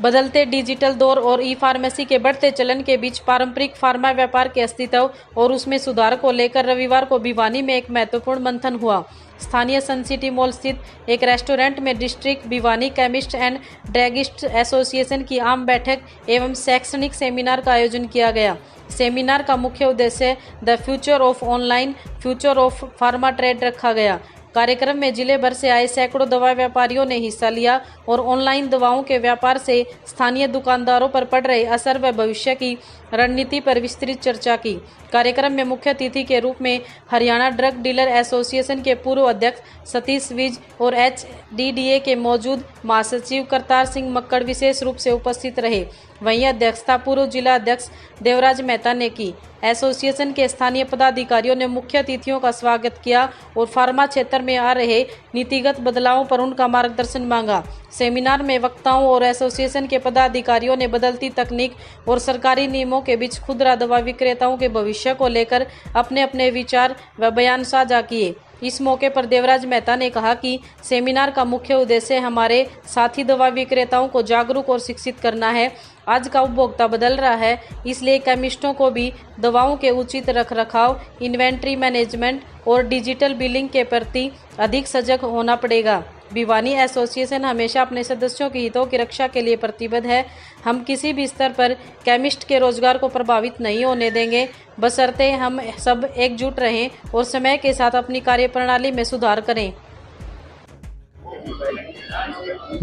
बदलते डिजिटल दौर और ई फार्मेसी के बढ़ते चलन के बीच पारंपरिक फार्मा व्यापार के अस्तित्व और उसमें सुधार को लेकर रविवार को भिवानी में एक महत्वपूर्ण मंथन हुआ। स्थानीय सन सिटी मॉल स्थित एक रेस्टोरेंट में district Bhiwani chemist and druggist association की आम बैठक एवं शैक्षणिक सेमिनार का आयोजन किया गया। सेमिनार का मुख्य उद्देश्य the future of online future of pharma trade रखा गया। कार्यक्रम में जिले भर से आए सैकड़ों दवा व्यापारियों ने हिस्सा लिया और ऑनलाइन दवाओं के व्यापार से स्थानीय दुकानदारों पर पड़ रहे असर व भविष्य की रणनीति पर विस्तृत चर्चा की। कार्यक्रम में मुख्य अतिथि के रूप में हरियाणा ड्रग डीलर एसोसिएशन के पूर्व अध्यक्ष सतीश विज और HDDA के मौजूद महासचिव करतार सिंह मक्कड़ विशेष रूप से उपस्थित रहे। वहीं अध्यक्षता पूर्व जिला अध्यक्ष देवराज मेहता ने की। एसोसिएशन के स्थानीय पदाधिकारियों ने मुख्य अतिथियों का स्वागत किया और फार्मा क्षेत्र में आ रहे नीतिगत बदलावों पर उनका मार्गदर्शन मांगा। सेमिनार में वक्ताओं और एसोसिएशन के पदाधिकारियों ने बदलती तकनीक और सरकारी नियमों के बीच खुदरा दवा विक्रेताओं के भविष्य को लेकर अपने अपने विचार व बयान साझा किए। इस मौके पर देवराज मेहता ने कहा कि सेमिनार का मुख्य उद्देश्य हमारे साथी दवा विक्रेताओं को जागरूक और शिक्षित करना है। आज का उपभोक्ता बदल रहा है, इसलिए केमिस्टों को भी दवाओं के उचित रखरखाव, इन्वेंट्री मैनेजमेंट और डिजिटल बिलिंग के प्रति अधिक सजग होना पड़ेगा। भिवानी एसोसिएशन हमेशा अपने सदस्यों के हितों की रक्षा के लिए प्रतिबद्ध है। हम किसी भी स्तर पर केमिस्ट के रोजगार को प्रभावित नहीं होने देंगे, बशर्ते हम सब एकजुट रहें और समय के साथ अपनी कार्यप्रणाली में सुधार करें।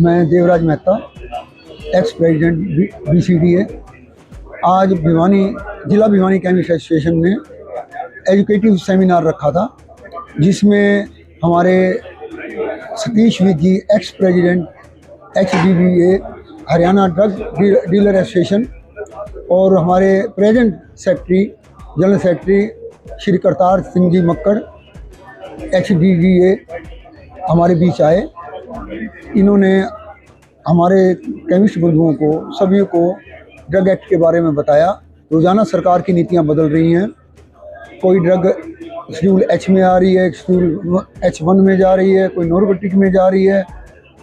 मैं Devraj Mehta, ex president BCDA। आज जिला भिवानी केमिस्ट एसोसिएशन ने एजुकेटिव सेमिनार रखा था, जिसमें हमारे Satish Vij ji, ex president HDDA Haryana drug dealer association, और हमारे present secretary general secretary Shri Kartar Singh ji Makkar HDDA हमारे बीच आए। इन्होंने हमारे केमिस्ट बंधुओं को, सभी को ड्रग एक्ट के बारे में बताया। रोज़ाना सरकार की नीतियां बदल रही हैं। कोई ड्रग शेड्यूल H में आ रही है, शेड्यूल H1 में जा रही है, कोई नॉर्कोटिक में जा रही है।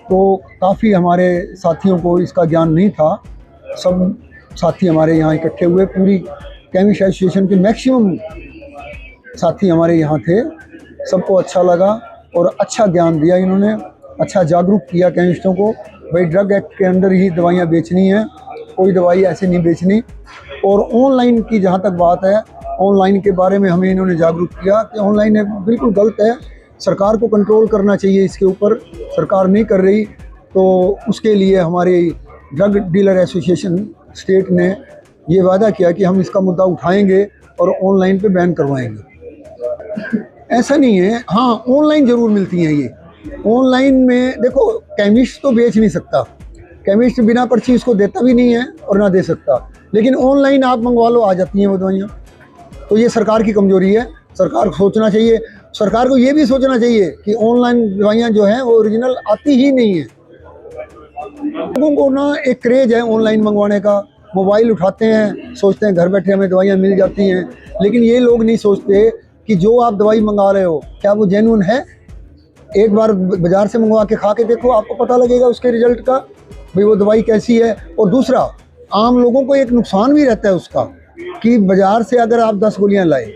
तो काफ़ी हमारे साथियों को इसका ज्ञान नहीं था। सब साथी हमारे यहाँ इकट्ठे हुए, पूरी केमिस्ट एसोसिएशन के मैक्सिमम साथी हमारे यहाँ थे। सबको अच्छा लगा और अच्छा ज्ञान दिया इन्होंने, अच्छा जागरूक किया केमिस्टों को। भाई ड्रग एक्ट के अंदर ही दवाइयाँ बेचनी हैं, कोई दवाई ऐसे नहीं बेचनी। और ऑनलाइन की जहाँ तक बात है, ऑनलाइन के बारे में हमें इन्होंने जागरूक किया कि ऑनलाइन बिल्कुल गलत है, सरकार को कंट्रोल करना चाहिए इसके ऊपर, सरकार नहीं कर रही। तो उसके लिए हमारी ड्रग डीलर एसोसिएशन स्टेट ने ये वादा किया कि हम इसका मुद्दा उठाएंगे और ऑनलाइन पे बैन करवाएंगे। ऐसा नहीं है, हाँ ऑनलाइन ज़रूर मिलती हैं ये। ऑनलाइन में देखो, केमिस्ट तो बेच नहीं सकता, केमिस्ट बिना पर्ची उसको देता भी नहीं है और ना दे सकता, लेकिन ऑनलाइन आप मंगवा लो, आ जाती हैं वो दवाइयाँ। तो ये सरकार की कमजोरी है। सरकार को सोचना चाहिए, सरकार को ये भी सोचना चाहिए कि ऑनलाइन दवाइयाँ जो हैं वो ओरिजिनल आती ही नहीं है। लोगों को ना एक क्रेज है ऑनलाइन मंगवाने का, मोबाइल उठाते हैं, सोचते हैं घर बैठे हमें दवाइयाँ मिल जाती हैं, लेकिन ये लोग नहीं सोचते कि जो आप दवाई मंगा रहे हो क्या वो जेन्युइन है। एक बार बाज़ार से मंगवा के खा के देखो, आपको पता लगेगा उसके रिजल्ट का, भाई वो दवाई कैसी है। और दूसरा, आम लोगों को एक नुकसान भी रहता है उसका कि बाज़ार से अगर आप 10 गोलियां लाए,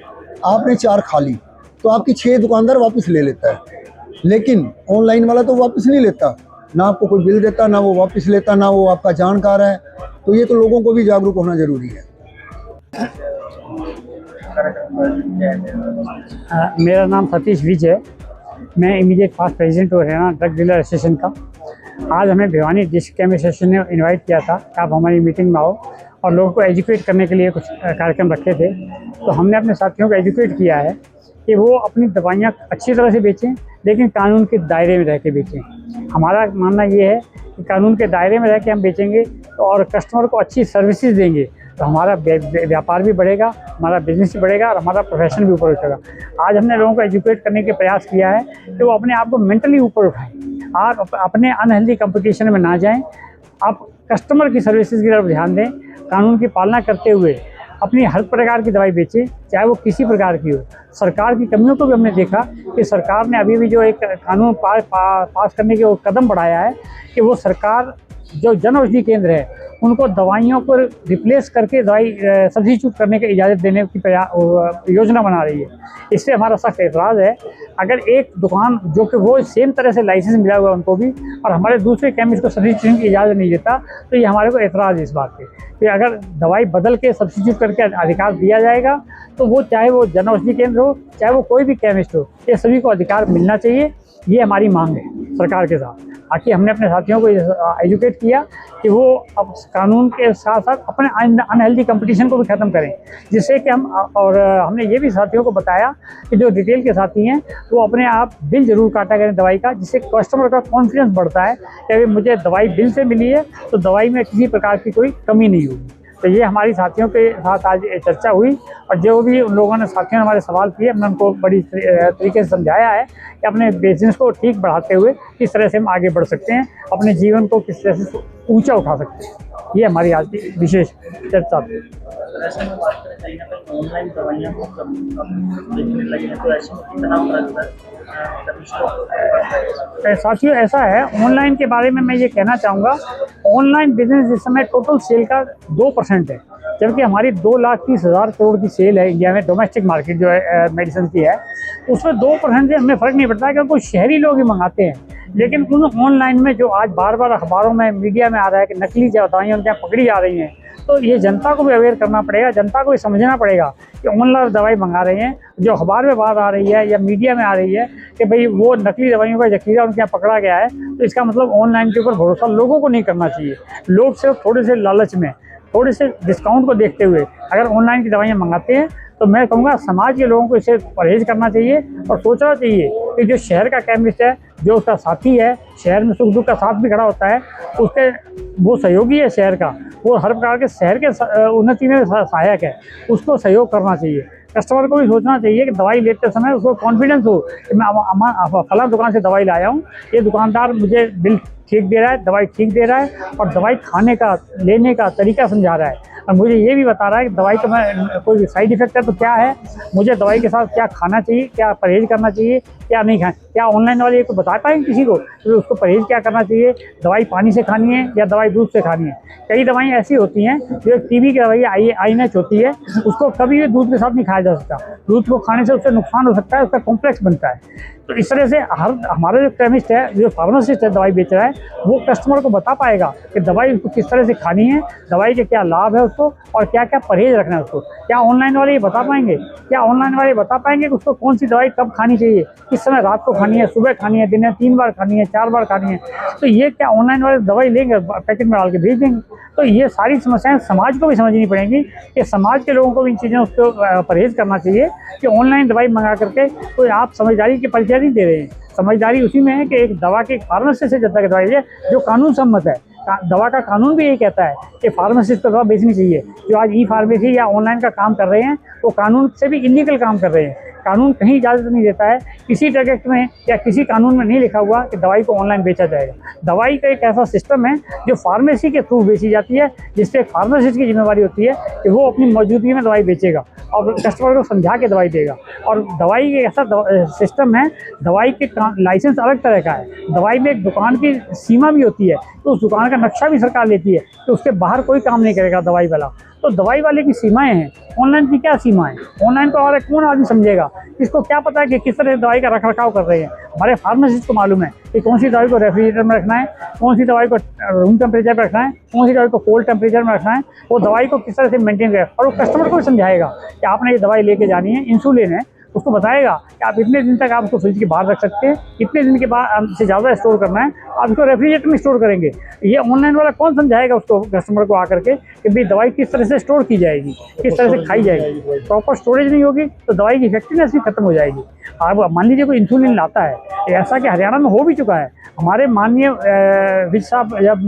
आपने 4 खा ली, तो आपकी 6 दुकानदार वापस ले लेता है। लेकिन ऑनलाइन वाला तो वापस नहीं लेता, ना आपको कोई बिल देता, ना वो वापस लेता, ना वो आपका जानकार है। तो ये तो लोगों को भी जागरूक होना ज़रूरी है। मेरा नाम सतीश विज है। मैं इमीडिएट पास्ट प्रेसिडेंट और हरियाणा ड्रग डीलर एसोसिएशन का। आज हमें भिवानी डिस्ट्रिक्ट केमिस्ट एसोसिएशन ने इनवाइट किया था कि आप हमारी मीटिंग में आओ और लोगों को एजुकेट करने के लिए कुछ कार्यक्रम रखे थे। तो हमने अपने साथियों को एजुकेट किया है कि वो अपनी दवाइयाँ अच्छी तरह से बेचें, लेकिन कानून के दायरे में रह के बेचें। हमारा मानना ये है कि कानून के दायरे में रह के हम बेचेंगे और कस्टमर को अच्छी सर्विसेज देंगे तो हमारा व्यापार भी बढ़ेगा, हमारा बिजनेस भी बढ़ेगा और हमारा प्रोफेशन भी ऊपर उठेगा। आज हमने लोगों को एजुकेट करने के प्रयास किया है कि वो अपने आप को मेंटली ऊपर उठाएं, आप अपने अनहेल्दी कंपटीशन में ना जाएं, आप कस्टमर की सर्विसेज की तरफ ध्यान दें, कानून की पालना करते हुए अपनी हर प्रकार की दवाई बेचे, चाहे वो किसी प्रकार की हो। सरकार की कमियों को भी हमने देखा कि सरकार ने अभी भी जो एक कानून पास करने के वो कदम बढ़ाया है कि वो सरकार जो जन औषधि केंद्र है उनको दवाइयों को रिप्लेस करके दवाई सब्स्टिट्यूट करने की इजाज़त देने की योजना बना रही है। इससे हमारा सख्त एतराज़ है। अगर एक दुकान जो कि वो सेम तरह से लाइसेंस मिला हुआ है उनको भी, और हमारे दूसरे केमिस्ट को सब्स्टिट्यूट की इजाज़त नहीं देता, तो ये हमारे को एतराज़ है इस बात पे कि अगर दवाई बदल के सब्स्टिट्यूट करके अधिकार दिया जाएगा तो वो चाहे वो जन औषधि केंद्र हो, चाहे वो कोई भी केमिस्ट हो, ये सभी को अधिकार मिलना चाहिए। ये हमारी मांग है सरकार के साथ। बाकी हमने अपने साथियों को एजुकेट किया कि वो अब कानून के साथ साथ अपने अनहेल्दी कंपटीशन को भी ख़त्म करें, जिससे कि हमने ये भी साथियों को बताया कि जो रिटेल के साथी हैं वो अपने आप बिल ज़रूर काटा करें दवाई का, जिससे कस्टमर का कॉन्फिडेंस बढ़ता है कि अभी मुझे दवाई बिल से मिली है तो दवाई में किसी प्रकार की कोई कमी नहीं होगी। तो ये हमारी साथियों के साथ आज चर्चा हुई, और जो भी उन लोगों ने साथियों ने हमारे सवाल किए, हमने उनको बड़ी तरीके से समझाया है कि अपने बिजनेस को ठीक बढ़ाते हुए किस तरह से हम आगे बढ़ सकते हैं, अपने जीवन को किस तरह से ऊंचा उठा सकते हैं। ये हमारी आज की विशेष चर्चा थी। ऐसे में बात करें कहीं ना कहीं ऑनलाइन दवाइयाँ को कम देखने लगे हैं, तो ऐसे में कितना फर्क है? साथियों ऐसा है, ऑनलाइन के बारे में मैं ये कहना चाहूँगा, ऑनलाइन बिजनेस इस समय टोटल सेल का 2% है, जबकि हमारी 2,30,000 करोड़ की सेल है इंडिया में। डोमेस्टिक मार्केट जो है मेडिसिन की है, उसमें 2% से हमें फ़र्क नहीं पड़ता क्योंकि कुछ शहरी लोग ही मंगाते हैं। लेकिन उन ऑनलाइन में जो आज बार बार अखबारों में मीडिया में आ रहा है कि नकली दवाइयाँ उनके यहाँ पकड़ी जा रही हैं, तो ये जनता को भी अवेयर करना पड़ेगा, जनता को भी समझना पड़ेगा कि ऑनलाइन दवाई मंगा रहे हैं, जो अखबार में बात आ रही है या मीडिया में आ रही है कि भाई वो नकली दवाइयों का जखीरा उनके यहाँ पकड़ा गया है, तो इसका मतलब ऑनलाइन के ऊपर भरोसा लोगों को नहीं करना चाहिए। लोग सिर्फ थोड़े से लालच में, थोड़े से डिस्काउंट को देखते हुए अगर ऑनलाइन की दवाइयाँ मंगाते हैं, तो मैं कहूँगा समाज के लोगों को इसे परहेज़ करना चाहिए और सोचना चाहिए कि जो शहर का केमिस्ट है, जो उसका साथी है, शहर में सुख दुख का साथ भी खड़ा होता है, उसके वो सहयोगी है शहर का, वो हर प्रकार के शहर के उन्नति में सहायक है, उसको सहयोग करना चाहिए। कस्टमर को भी सोचना चाहिए कि दवाई लेते समय उसको कॉन्फिडेंस हो कि मैं फला दुकान से दवाई लाया हूँ, ये दुकानदार मुझे बिल ठीक दे रहा है, दवाई ठीक दे रहा है, और दवाई खाने का, लेने का तरीका समझा रहा है, और मुझे ये भी बता रहा है कि दवाई का मैं कोई साइड इफ़ेक्ट है तो क्या है, मुझे दवाई के साथ क्या खाना चाहिए, क्या परहेज़ करना चाहिए, क्या नहीं खाना। क्या ऑनलाइन वाले को बता पाएंगे किसी को तो उसको परहेज़ क्या करना चाहिए, दवाई पानी से खानी है या दवाई दूध से खानी है। कई दवाइयाँ ऐसी होती हैं जो एक टीबी की दवाई INH होती है, उसको कभी भी दूध के साथ नहीं खाया जा सकता, दूध को खाने से उससे नुकसान हो सकता है, उसका कॉम्प्लेक्स बनता है। तो इस तरह से हमारा जो केमिस्ट है, जो फार्मासिस्ट है दवाई बेच रहा है, वो कस्टमर को बता पाएगा कि दवाई उसको किस तरह से खानी है, दवाई के क्या लाभ है उसको, और क्या क्या परहेज़ रखना है उसको। क्या ऑनलाइन वाले ये बता पाएंगे? क्या ऑनलाइन वाले बता पाएंगे कि उसको कौन सी दवाई कब खानी चाहिए, किस समय, रात को खानी है, सुबह खानी है, दिन में 3 बार खानी है, 4 बार खानी है? तो ये क्या ऑनलाइन वाले दवाई लेंगे, पैकेट में डाल के भेज देंगे? तो ये सारी समस्याएं समाज को भी समझनी पड़ेंगी कि समाज के लोगों को भी इन चीज़ों को परहेज़ करना चाहिए कि ऑनलाइन दवाई मंगा करके कोई आप समझदारी की परिचय नहीं दे रहे हैं। समझदारी उसी में है कि एक दवा के फार्मासिस्ट से जनता की दवाई है जो कानून सम्मत है। दवा का कानून भी यही कहता है कि फार्मासिस्ट को दवा बेचनी चाहिए। जो आज ई-फार्मेसी या ऑनलाइन का काम कर रहे हैं वो कानून से भी इलीगल काम कर रहे हैं। कानून कहीं इजाज़त नहीं देता है, किसी ड्रग एक्ट में या किसी कानून में नहीं लिखा हुआ कि दवाई को ऑनलाइन बेचा जाएगा। दवाई का एक ऐसा सिस्टम है जो फार्मेसी के थ्रू बेची जाती है, जिससे फार्मासिस्ट की जिम्मेदारी होती है कि वो अपनी मौजूदगी में दवाई बेचेगा और कस्टमर को समझा के दवाई देगा। और दवाई एक ऐसा सिस्टम है, दवाई के लाइसेंस अलग तरह का है। दवाई में एक दुकान की सीमा भी होती है, तो उस दुकान का नक्शा भी सरकार लेती है कि उसके बाहर कोई काम नहीं करेगा दवाई वाला। तो दवाई वाले की सीमाएं हैं, ऑनलाइन की क्या सीमाएं? ऑनलाइन को हमारा कौन आदमी समझेगा? इसको क्या पता है कि किस तरह दवाई का रखरखाव कर रहे हैं? हमारे फार्मासिस्ट को मालूम है कि कौन सी दवाई को रेफ्रिजरेटर में रखना है, कौन सी दवाई को रूम टेम्परेचर पर रखना है, कौन सी दवाई को कोल्ड टेम्परेचर में रखना है। वो दवाई को किस तरह से मेंटेन करेगा और वो कस्टमर को भी समझाएगा कि आपने ये दवाई लेके जानी है, इंसुलिन है, उसको बताएगा कि आप इतने दिन तक आप उसको फ्रिज के बाहर रख सकते हैं, इतने दिन के बाद से ज़्यादा स्टोर करना है, आप इसको रेफ्रिजरेटर में स्टोर करेंगे। ये ऑनलाइन वाला कौन समझाएगा उसको, कस्टमर को आकर के कि भाई दवाई किस तरह से स्टोर की जाएगी, किस तरह से खाई जाएगी। प्रॉपर स्टोरेज नहीं होगी तो दवाई की इफेक्टिवनेस भी खत्म हो जाएगी। अब मान लीजिए कोई इंसुलिन लाता है, ऐसा कि हरियाणा में हो भी चुका है। हमारे माननीय विज साहब जब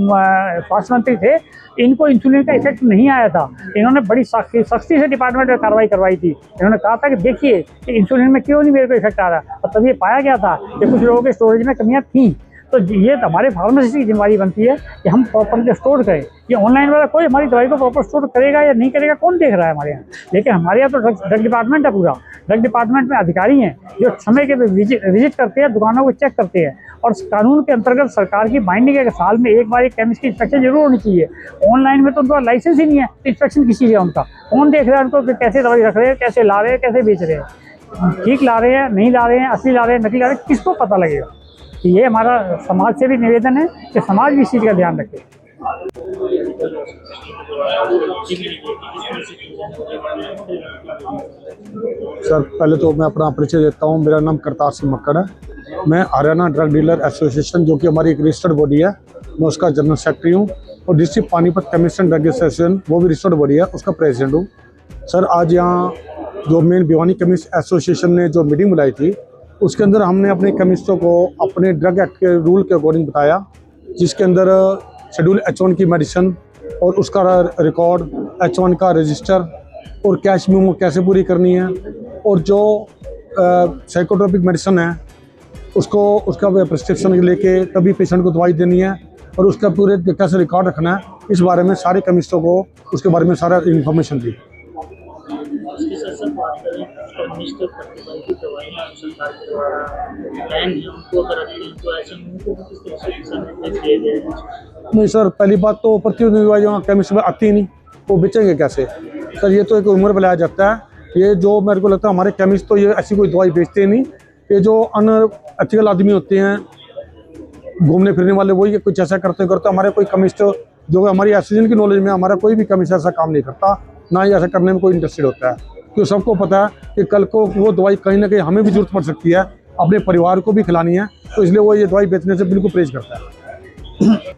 स्वास्थ्य मंत्री थे, इनको इंसुलिन का इफेक्ट नहीं आया था। इन्होंने बड़ी सख्ती से डिपार्टमेंट में कार्रवाई करवाई थी। इन्होंने कहा था कि देखिए कि इंसुलिन में क्यों नहीं मेरे को इफेक्ट आ रहा, और तब ये पाया गया था कि कुछ लोगों के स्टोरेज में कमियां थी। तो ये हमारे फार्मेसिस्ट की जिम्मेदारी बनती है कि हम प्रॉपर स्टोर करें। ये ऑनलाइन वाला कोई हमारी दवाई को प्रॉपर स्टोर करेगा या नहीं करेगा कौन देख रहा है हमारे यहाँ। लेकिन हमारे यहाँ तो ड्रग डिपार्टमेंट है, पूरा ड्रग डिपार्टमेंट में अधिकारी हैं जो समय के विजिट करते हैं, दुकानों को चेक करते हैं। और कानून के अंतर्गत सरकार की बाइंडिंग है कि साल में एक बार एक केमिस्ट की इंस्पेक्शन जरूर होनी चाहिए। ऑनलाइन में तो उनका लाइसेंस ही नहीं है, तो इंस्पेक्शन किसी है उनका, कौन देख रहा है उनको कि कैसे दवाई रख रहे हैं, कैसे ला रहे हैं, कैसे बेच रहे हैं, ठीक ला रहे हैं, नहीं ला रहे हैं, असली ला रहे हैं, नकली ला रहे हैं, किसको पता लगेगा। ये हमारा समाज से भी निवेदन है कि समाज भी इस चीज़ का ध्यान रखे। सर पहले तो मैं अपना परिचय देता हूँ। मेरा नाम करतार सिंह मक्कड़ है। मैं हरियाणा ड्रग डीलर एसोसिएशन, जो कि हमारी एक रजिस्टर्ड बॉडी है, मैं उसका जनरल सेक्रेटरी हूँ। और district Panipat chemist and drug association, वो भी रजिस्टर्ड बॉडी है, उसका प्रेसिडेंट हूँ। सर आज यहाँ जो मेन भिवानी केमिस्ट एसोसिएशन ने जो मीटिंग बुलाई थी, उसके अंदर हमने अपने केमिस्टों को अपने ड्रग एक्ट के रूल के अकॉर्डिंग बताया, जिसके अंदर शेड्यूल H1 की मेडिसिन और उसका रिकॉर्ड, H1 का रजिस्टर और कैश मेमो कैसे पूरी करनी है, और जो साइकोट्रोपिक मेडिसिन है उसको उसका प्रिस्क्रिप्शन लेके तभी पेशेंट को दवाई देनी है, और उसका पूरे कैसे रिकॉर्ड रखना है, इस बारे में सारे केमिस्टों को उसके बारे में सारा इन्फॉर्मेशन दी। इसके साथ साथ बात करें कम्युनिस्ट प्रतिबंधित दवाइयाँ सरकार के द्वारा बैन है, उनको अगर रखते हैं तो ऐसे में उनको किस तरह से दिशा निर्देश दिए गए हैं? नहीं सर, पहली बात तो प्रतिबंधित दवाइयाँ केमिस्ट में आती ही नहीं, वो बेचेंगे कैसे सर। ये तो एक उम्र बुलाया जाता है। ये जो मेरे को लगता है हमारे केमिस्ट तो ये ऐसी कोई दवाई बेचते नहीं। ये जो अनएथिकल आदमी होते हैं, घूमने फिरने वाले, वही कुछ ऐसा करते हमारे कोई केमिस्ट जो हमारी एसोसिएशन की नॉलेज में, हमारा कोई भी केमिस्ट ऐसा काम नहीं करता, ना ही ऐसा करने में कोई इंटरेस्टेड होता है। क्योंकि सबको पता है कि कल को वो दवाई कहीं ना कहीं हमें भी जरूरत पड़ सकती है, अपने परिवार को भी खिलानी है, तो इसलिए वो ये दवाई बेचने से बिल्कुल परहेज करता है।